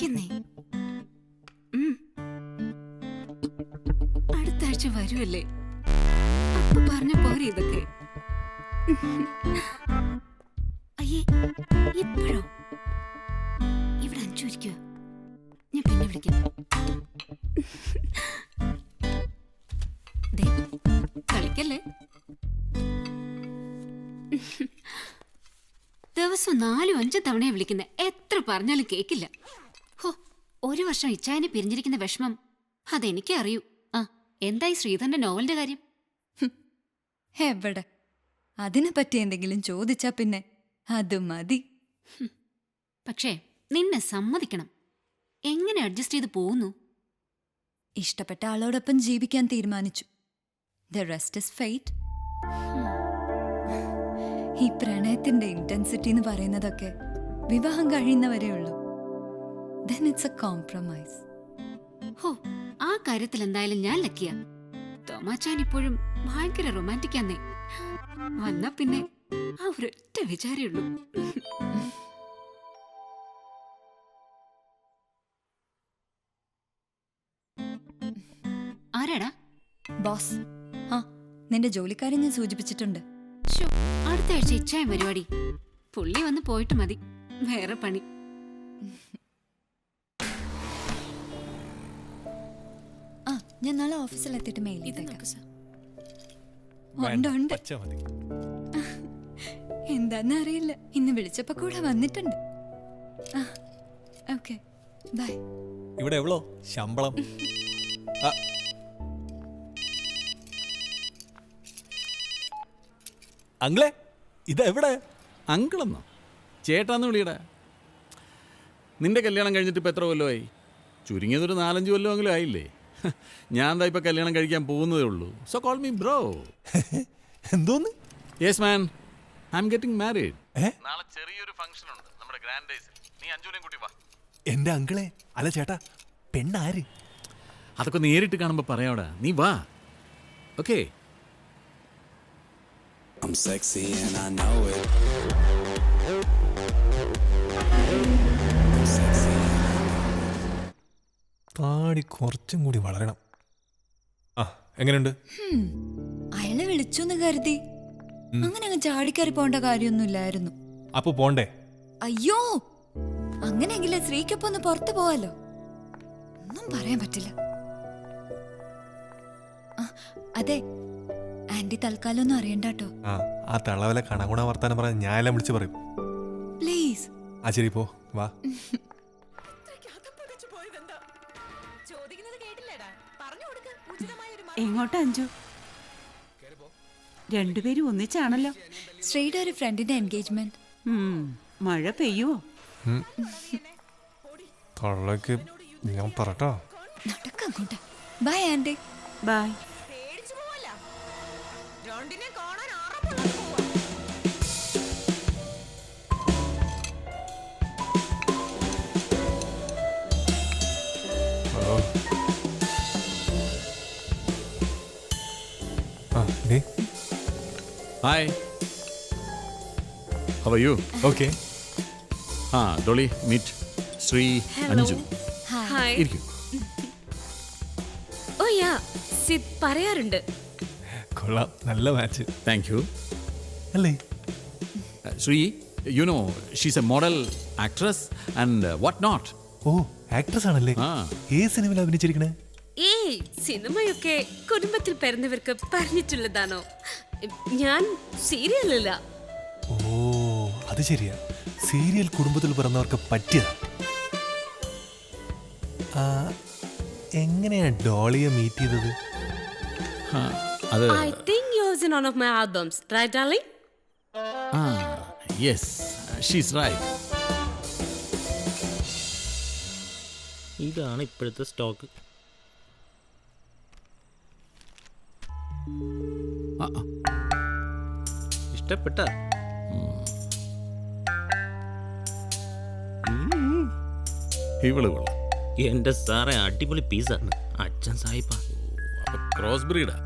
ഇരിക്കുന്നേ. അടുത്ത ആഴ്ച വരുമല്ലേ, അപ്പൊ പറഞ്ഞ പോരെ ഇതൊക്കെ. അയ്യേ, ഇപ്പോഴോ? ഇവിടെ അഞ്ചു ഇരിക്കുക, ഞാൻ പിന്നെ വിളിക്കാം. കളിക്കല്ലേ. ദിവസം 4-5 തവണയെ വിളിക്കുന്ന, എത്ര പറഞ്ഞാലും കേക്കില്ല. ഹോ, ഒരു വർഷം ഇച്ചായനെ പിരിഞ്ഞിരിക്കുന്ന വിഷമം അതെനിക്കേ അറിയൂ. ആ, എന്തായി ശ്രീധരന്റെ നോവലിന്റെ കാര്യം? എവിടെ, അതിനെ പറ്റി എന്തെങ്കിലും ചോദിച്ചാ പിന്നെ അത് മതി. പക്ഷേ നിന്നെ സമ്മതിക്കണം, എങ്ങനെ അഡ്ജസ്റ്റ് ചെയ്ത് പോകുന്നു? ഇഷ്ടപ്പെട്ട ആളോടൊപ്പം ജീവിക്കാൻ തീരുമാനിച്ചു. The rest is fate. ഈ പ്രണയത്തിന്റെ ഇന്റൻസിറ്റി എന്ന് പറയുന്നതൊക്കെ വിവാഹം കഴിയുന്നവരേ ഉള്ളൂ. Then it's a compromise. ഹോ, ആ കാര്യത്തിൽ എന്തായാലും ഞാൻ ലക്കിയ. തോമാച്ചാൻ ഇപ്പോഴും ഭയങ്കര റൊമാൻറ്റിക്കാന്നേ. വന്നാ പിന്നെ ആ ഒരൊറ്റ വിചാരേ ഉള്ളൂ. ആരാടാ? ബോസ്. ആ, നിന്റെ ജോലിക്കാരെ ഞാൻ സൂചിപ്പിച്ചിട്ടുണ്ട്. അടുത്ത ആഴ്ച ഇച്ചായ പരിപാടി. പുള്ളി വന്ന് പോയിട്ട് മതി, വേറെ പണി. ആ, ഞാൻ നാളെ ഓഫീസിൽ എത്തിയിട്ട് മെയിൽ എന്താന്ന് അറിയില്ല, ഇന്ന് വിളിച്ചപ്പോ കൂടെ വന്നിട്ടുണ്ട്. Okay, bye. ഇവിടെ എവളോ ശമ്പളം? അങ്കിളെ, ഇതെവിടെ? അങ്കിളെന്നോ? ചേട്ടാന്ന് വിളിയടാ. നിന്റെ കല്യാണം കഴിഞ്ഞിട്ട് ഇപ്പം എത്ര കൊല്ലമായി? ചുരുങ്ങിയതൊരു 4-5 കൊല്ലമെങ്കിലും ആയില്ലേ? ഞാൻ എന്താ ഇപ്പം കല്യാണം കഴിക്കാൻ പോകുന്നതേ ഉള്ളൂ. So call me bro. എന്തോന്ന്? Yes man, I am getting married. നാളെ ചെറിയൊരു ഫംഗ്ഷൻ ഉണ്ട് നമ്മുടെ ഗ്രാൻഡ് ഡേയ്സിൽ. നീ അഞ്ജുനെയും കൂട്ടി വാ. എന്റെ അങ്കിളെ, അല്ല ചേട്ടാ, പെണ്ണാര്? അതൊക്കെ നേരിട്ട് കാണുമ്പോൾ പറയാവടാ, നീ വാ. Okay. I'm sexy and I know it. I'm sexy. താടി കുറച്ചും കൂടി വളരണം. ആ, എങ്ങനെയുണ്ട്? അയാളെ വിളിച്ചു കരുതി അങ്ങനെ അങ്ങ് ചാടിക്കറി പോണ്ട കാര്യമൊന്നുമില്ലായിരുന്നു. അപ്പൊ പോണ്ടേ? അയ്യോ, അങ്ങനെയെങ്കിലേ സ്ത്രീക്കൊപ്പം ഒന്ന് പുറത്തു പോവാലോ. ഒന്നും പറയാൻ പറ്റില്ല. അതെ, ആന്റി തൽക്കാലം ഒന്നും അറിയണ്ടോ. ആ തള്ളവല കണകുണ വർത്താനം പറഞ്ഞ ഞാൻ എല്ലാം വിളിച്ചു പറയും. പ്ലീസ്. ആ ശരി, പോ വാ. എങ്ങോട്ടാ അഞ്ജു? രണ്ടുപേരും ഒന്നിച്ചാണല്ലോ. ശ്രീയുടെ ഒരു ഫ്രണ്ടിന്റെ എൻഗേജ്മെന്റ്. മഴ പെയ്യുവോ? തള്ളക്ക് ഞാൻ പറട്ടോ. നടക്കങ്ങോട്ട്. Bye aunty. Bye. Hi. How are you? Okay. Dolly, meet Sri Anju. Hi. ഇരിക്കൂ. Oh yeah, സിദ് പറയാറുണ്ട്. കൊള്ളാം, നല്ല മാച്ച്. Thank you. അല്ലേ? Sri, you know, she's a model, actress and what not. ഓ, ആക്ട്രസ് ആണല്ലേ? ഏത് സിനിമയിൽ അഭിനയിച്ചിരിക്കണേ? ഏയ്, സിനിമയൊക്കെ കുടുംബത്തിൽ പിറന്നവർക്ക് പറഞ്ഞിട്ടുള്ളതാണോ? ഞാൻ സീരിയലല്ല. ഓ, അത് ശരിയാ. സീരിയൽ കുടുംബത്തിൽ പിറന്നവർക്ക് പറ്റിയതാ. എങ്ങനെയാ ഡോളിയെ മീറ്റ് ചെയ്തത്? I think yours in one of my albums, right darling? Yes, she's right. ഇതാണ് ഇപ്പോഴത്തെ സ്റ്റോക്ക്. ഇഷ്ടപ്പെട്ട? ഇവള് എന്റെ സാറേ, അടിപൊളി പീസാണ്. അച്ഛൻ സായിപ്പാ. ക്രോസ് ബ്രീഡാ.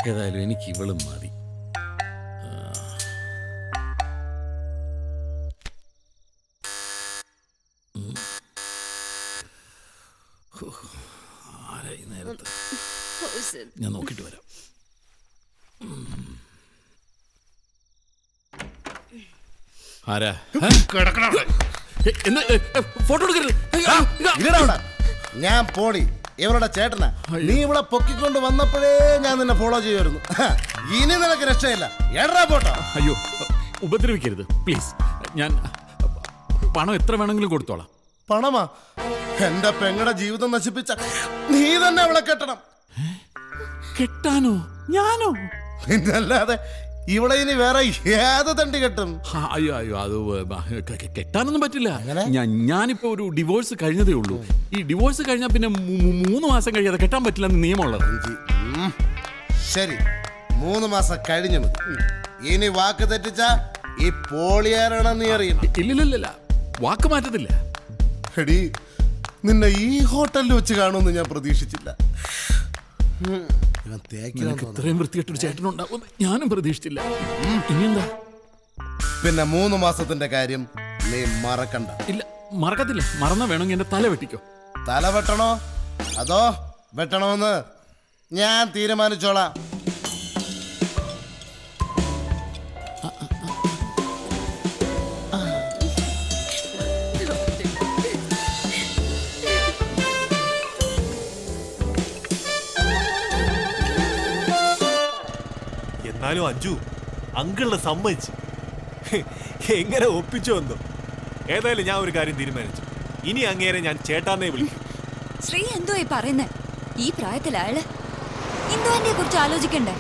ഏതായാലും എനിക്ക് ഇവളും മതി. ആരായി നേരത്തെ Frozen. ഞാൻ നോക്കിയിട്ട് വരാം. ആരാ ഫോട്ടോ എടുക്കരുത്. ഇല്ലടാ ഞാൻ പോടി ഇവരുടെ ചേട്ടനാ. നീ ഇവിടെ പൊക്കിക്കൊണ്ട് വന്നപ്പോഴേ ഞാൻ നിന്നെ ഫോളോ ചെയ്യുമായിരുന്നു. ഇനി നിനക്ക് രക്ഷയില്ല. എടാ പോട്ടോ. അയ്യോ ഉപദ്രവിക്കരുത് പ്ലീസ്. ഞാൻ പണം എത്ര വേണമെങ്കിലും കൊടുത്തോളാം. പണമാ? എന്റെ പെങ്ങളുടെ ജീവിതം നശിപ്പിച്ച നീ തന്നെ അവളെ കെട്ടണം. കെട്ടാനോ? ഞാനോ? പിന്നല്ലാതെ ഇവിടെ ഇനി വേറെ ഏത് തണ്ടി കെട്ടും? അയ്യോ അയ്യോ അത് കെട്ടാനൊന്നും പറ്റില്ല. എങ്ങനെ? ഞാനിപ്പോ ഒരു ഡിവോഴ്സ് കഴിഞ്ഞതേ ഉള്ളൂ. ഈ ഡിവോഴ്സ് കഴിഞ്ഞാൽ പിന്നെ 3 മാസം കഴിയാതെ കെട്ടാൻ പറ്റില്ലെന്ന് നിയമമുള്ളത്. ശരി 3 മാസം കഴിഞ്ഞു മതി. ഇനി വാക്ക് തെറ്റിച്ച ഈ പോളിയാരാണെന്ന് നീ അറിയും. ഇല്ലില്ല വാക്ക് മാറ്റത്തില്ല. എടി നിന്നെ ഈ ഹോട്ടലിൽ വെച്ച് കാണുമെന്ന് ഞാൻ പ്രതീക്ഷിച്ചില്ല. നിനക്ക് ഇത്രയും വൃത്തികെട്ടൊരു ചേട്ടനുണ്ടാവും ഞാനും പ്രതീക്ഷിച്ചില്ല. ഇനിയെന്താ? പിന്നെ 3 മാസത്തിന്റെ കാര്യം നീ മറക്കണ്ട. ഇല്ല മറക്കത്തില്ല. മറന്നാ വേണമെങ്കിൽ എന്റെ തല വെട്ടിക്കോ. തല വെട്ടണോ അതോ വെട്ടണമെന്ന് ഞാൻ തീരുമാനിച്ചോളാം. എന്നാലും അഞ്ജു അങ്കിളിനെ സമ്മതിച്ച് എങ്ങനെ ഒപ്പിച്ചു വന്നു. ഏതായാലും ഞാൻ ഒരു കാര്യം തീരുമാനിച്ചു. ഇനി അങ്ങേരെ ഞാൻ ചേട്ടാന്നേ വിളിക്കും. ശ്രീ എന്തോ ഈ പറയുന്നേ? ഈ പ്രായത്തിൽ അയാള് ഇന്ദുവിനെ കുറിച്ച് ആലോചിക്കണ്ടേ?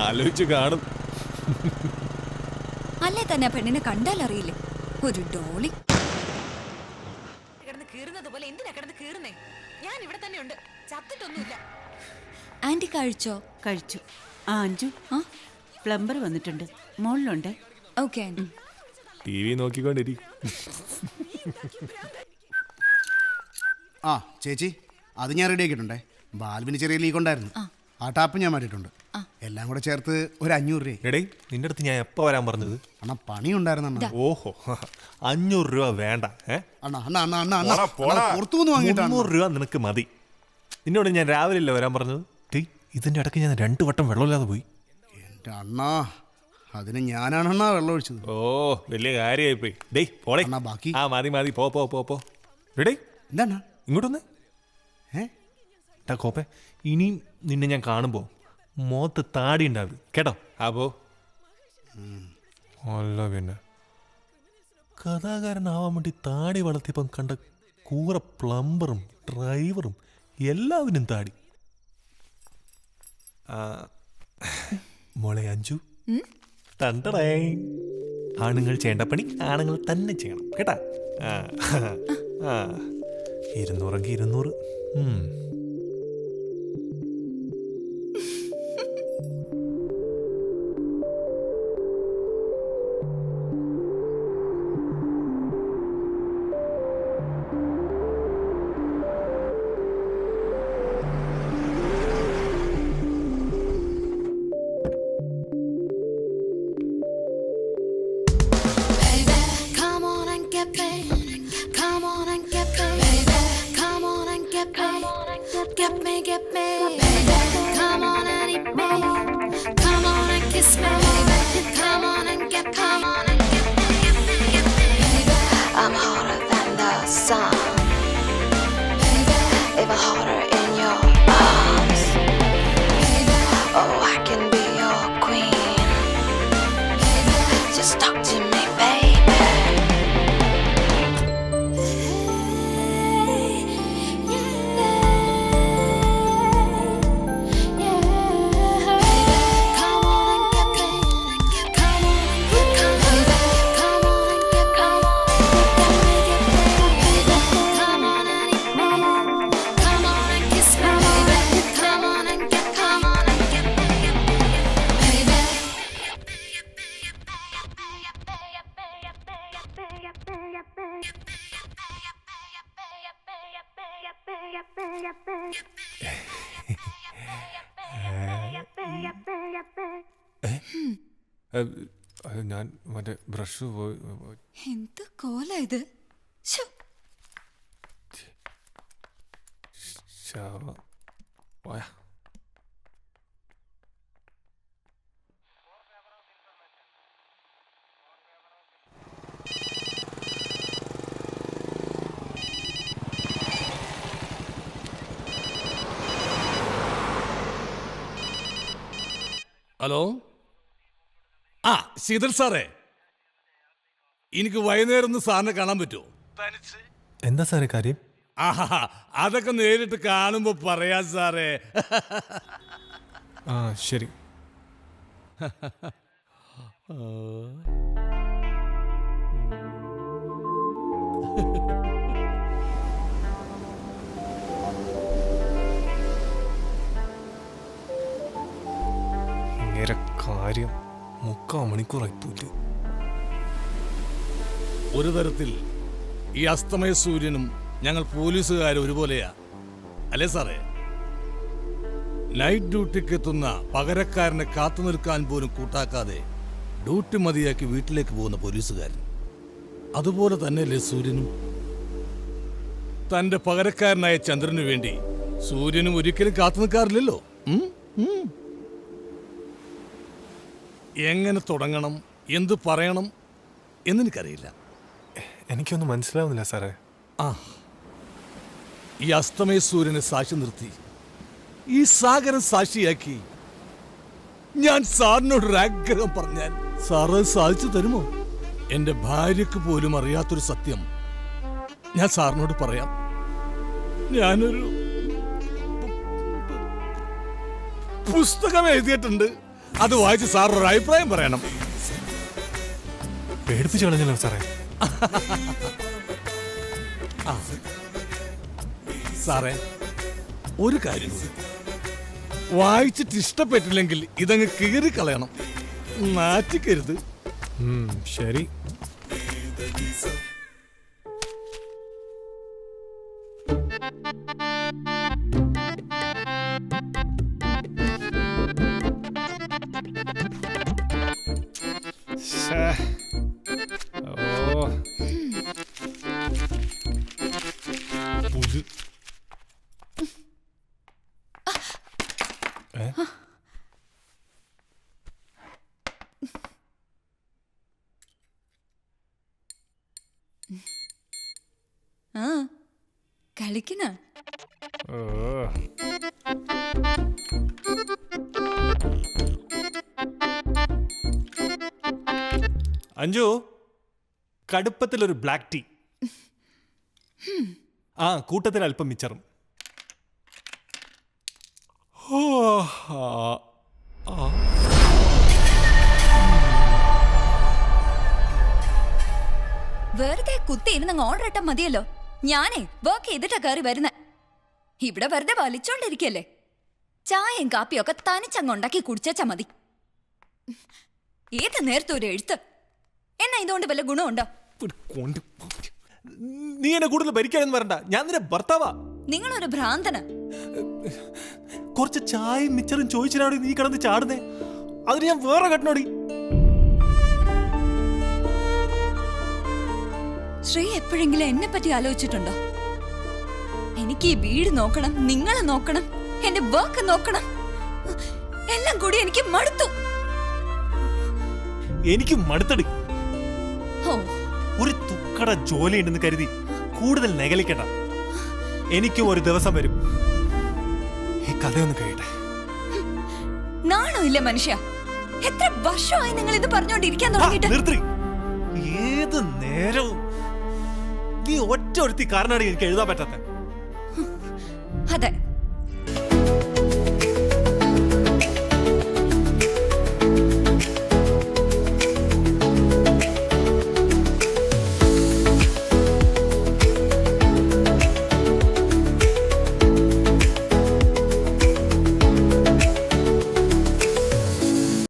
ആലോചിച്ചു കാണും. അല്ലേ തന്നെ പെണ്ണിനെ കണ്ടാൽ അറിയില്ലേ? ഒരു ഡോളി. ആന്റി കഴിച്ചോ? കഴിച്ചു. ആ അഞ്ജു ആ പ്ലംബർ വന്നിട്ടുണ്ട്, മോളിലുണ്ട്. Okay aunty. ടി വി നോക്കിക്കൊണ്ടിരി. ആ ചേച്ചി അത് ഞാൻ റെഡി ആക്കിയിട്ടുണ്ടേ. ബാൽവിന് ചെറിയ ലീക്ക് ഉണ്ടായിരുന്നു. ആ ടാപ്പ് ഞാൻ മാറ്റിയിട്ടുണ്ട്. എല്ലാം കൂടെ ചേർത്ത് ഒരു 500 രൂപ. എടേ നിന്റെ അടുത്ത് ഞാൻ എപ്പോ വരാൻ പറഞ്ഞത്? അണ്ണാ പണി ഉണ്ടായിരുന്നു. ഓഹോ 500 രൂപ വേണ്ട. പുറത്തുനിന്ന് വാങ്ങിയിട്ടാണ്. 300 രൂപ നിനക്ക് മതി. നിന്നോട് ഞാൻ രാവിലെ അല്ലേ വരാൻ പറഞ്ഞത്? ഇതിന്റെ ഇടയ്ക്ക് ഞാൻ 2 വട്ടം വെള്ളമില്ലാതെ പോയി. എൻ്റെ അണ്ണാ അതിന് ഞാനാണണ്ണാ വെള്ളം ഒഴിച്ചത്. ഓ വലിയ കാര്യമായിപ്പോയി. ഡേയ് പോളെ. അണ്ണാ ബാക്കി ആ മതി പോ പോ പോ പോ. റെഡി എന്താണ് ഇങ്ങോട്ടൊന്ന്. കോപ്പേ ഇനിയും നിന്നെ ഞാൻ കാണുമ്പോ മുഖത്ത് താടി ഉണ്ടാവും കേട്ടോ. അപ്പോ അല്ല പിന്നെ കഥാകാരനാവാൻ വേണ്ടി താടി വളർത്തിയപ്പം കണ്ട കൂറ പ്ലംബറും ഡ്രൈവറും എല്ലാവരും താടി. മോളെ അഞ്ജു തണ്ടടേ. ആണുങ്ങൾ ചെയ്യേണ്ട പണി ആണുങ്ങൾ തന്നെ ചെയ്യണം കേട്ടാ. 200 200. I'm hotter than the sun, even hotter in your arms. Oh, I can be your queen. Just talk to me, baby. ഞാൻ മറ്റേ ബ്രഷ് പോയി. എന്ത് കോല ഇത്? പോയാ ഹലോ ആ ശീതൽ സാറേ, എനിക്ക് വൈകുന്നേരം ഒന്ന് സാറിനെ കാണാൻ പറ്റുമോ? എന്താ സാറേ കാര്യം? ആഹാ, അതൊക്കെ നേരിട്ട് കാണുമ്പോ പറയാം സാറേ. ആ ശരി. ഇങ്ങനെ കാര്യം 3/4 മണിക്കൂറായി പോയിട്ട്. ഒരു തരത്തിൽ ഈ അസ്തമയ സൂര്യനും ഞങ്ങൾ പോലീസുകാരും ഒരുപോലെയാ അല്ലേ സാറേ? നൈറ്റ് ഡ്യൂട്ടിക്ക് എത്തുന്ന പകരക്കാരനെ കാത്തു നിൽക്കാൻ പോലും കൂട്ടാക്കാതെ ഡ്യൂട്ടി മതിയാക്കി വീട്ടിലേക്ക് പോകുന്ന പോലീസുകാരൻ. അതുപോലെ തന്നെയല്ലേ സൂര്യനും? തന്റെ പകരക്കാരനായ ചന്ദ്രനു വേണ്ടി സൂര്യനും ഒരിക്കലും കാത്തു നിൽക്കാറില്ലല്ലോ. എങ്ങനെ തുടങ്ങണം, എന്ത് പറയണം എന്നെനിക്കറിയില്ല. എനിക്കൊന്നും മനസ്സിലാവുന്നില്ല സാറേ. ആ, ഈ അസ്തമയ സൂര്യനെ സാക്ഷി നിർത്തി ഈ സാഗരം സാക്ഷിയാക്കി ഞാൻ സാറിനോടൊരു ആഗ്രഹം പറഞ്ഞാൽ സാറ് സാധിച്ചു തരുമോ? എന്റെ ഭാര്യക്ക് പോലും അറിയാത്തൊരു സത്യം ഞാൻ സാറിനോട് പറയാം. ഞാനൊരു പുസ്തകം എഴുതിയിട്ടുണ്ട്. അത് വായിച്ച് സാറൊരു അഭിപ്രായം പറയണം. പേടിപ്പിച്ചു കളഞ്ഞല്ലോ സാറേ. സാറേ, ഒരു കാര്യം കൂടി. വായിച്ചിട്ട് ഇഷ്ടപ്പെട്ടില്ലെങ്കിൽ ഇതങ്ങ് കീറിക്കളയണം, നാറ്റിക്കരുത്. ശരി. ആ കളിക്കണ അഞ്ജു, കടുപ്പത്തിലൊരു ബ്ലാക്ക് ടീ. ആ കൂട്ടത്തിൽ അല്പം മിച്ചറും. വെറുതെ കുത്തി ഇരുന്ന് ഓർഡർ ഇട്ടാ മതിയല്ലോ. ഞാനേ വർക്ക് ചെയ്തിട്ടാ കയറി വരുന്നേ. ഇവിടെ വെറുതെ വലിച്ചോണ്ടിരിക്കല്ലേ. ചായയും കാപ്പിയും ഒക്കെ തനിച്ചങ്ങുണ്ടാക്കി കുടിച്ചാ മതി. ഏത് നേരത്തെ ഒരു എഴുത്ത്. എന്നാ ഇതുകൊണ്ട് വല്ല ഗുണമുണ്ടോ? നീ എന്നെ കൂടുതൽ ഭരിക്കാനൊന്നും വരണ്ട. ഞാൻ നിന്റെ ഭർത്താവാ. നിങ്ങളൊരു ഭ്രാന്തന. കുറച്ച് ചായയും മിച്ചറും ചോദിച്ചിട്ടാണ് നീ കിടന്ന് ചാടുന്നേ. അതിന് ഞാൻ വേറെ കെട്ടണോടി. ശ്രീ എപ്പോഴെങ്കിലും എന്നെ പറ്റി ആലോചിച്ചിട്ടുണ്ടോ? എനിക്ക് ഈ വീട് നോക്കണം, നിങ്ങളെ നോക്കണം, എന്റെ വർക്ക് നോക്കണം. എല്ലാം കൂടി എനിക്ക് മടുത്തു. എനിക്ക് മടുത്തടി. ഓ, ഒരു തുക്കട ജോലി ഉണ്ടെന്ന് കരുതി കൂടുതൽ നെഗലിക്കണ്ട. എനിക്കും ഒരു ദിവസം വരും. ഈ കഥയൊന്ന് കഴിയട്ടെ. നാണോ ഇല്ല മനുഷ്യ? എത്ര വർഷമായി നിങ്ങൾ ഇത് പറഞ്ഞോണ്ടിരിക്കാൻ തുടങ്ങിയിട്ട്? നിർത്തി. ഏത് നേരവും നീ ഒറ്റ ഒരുത്തി കാരണമാണ് എനിക്ക് എഴുതാൻ പറ്റാത്ത. അതെ,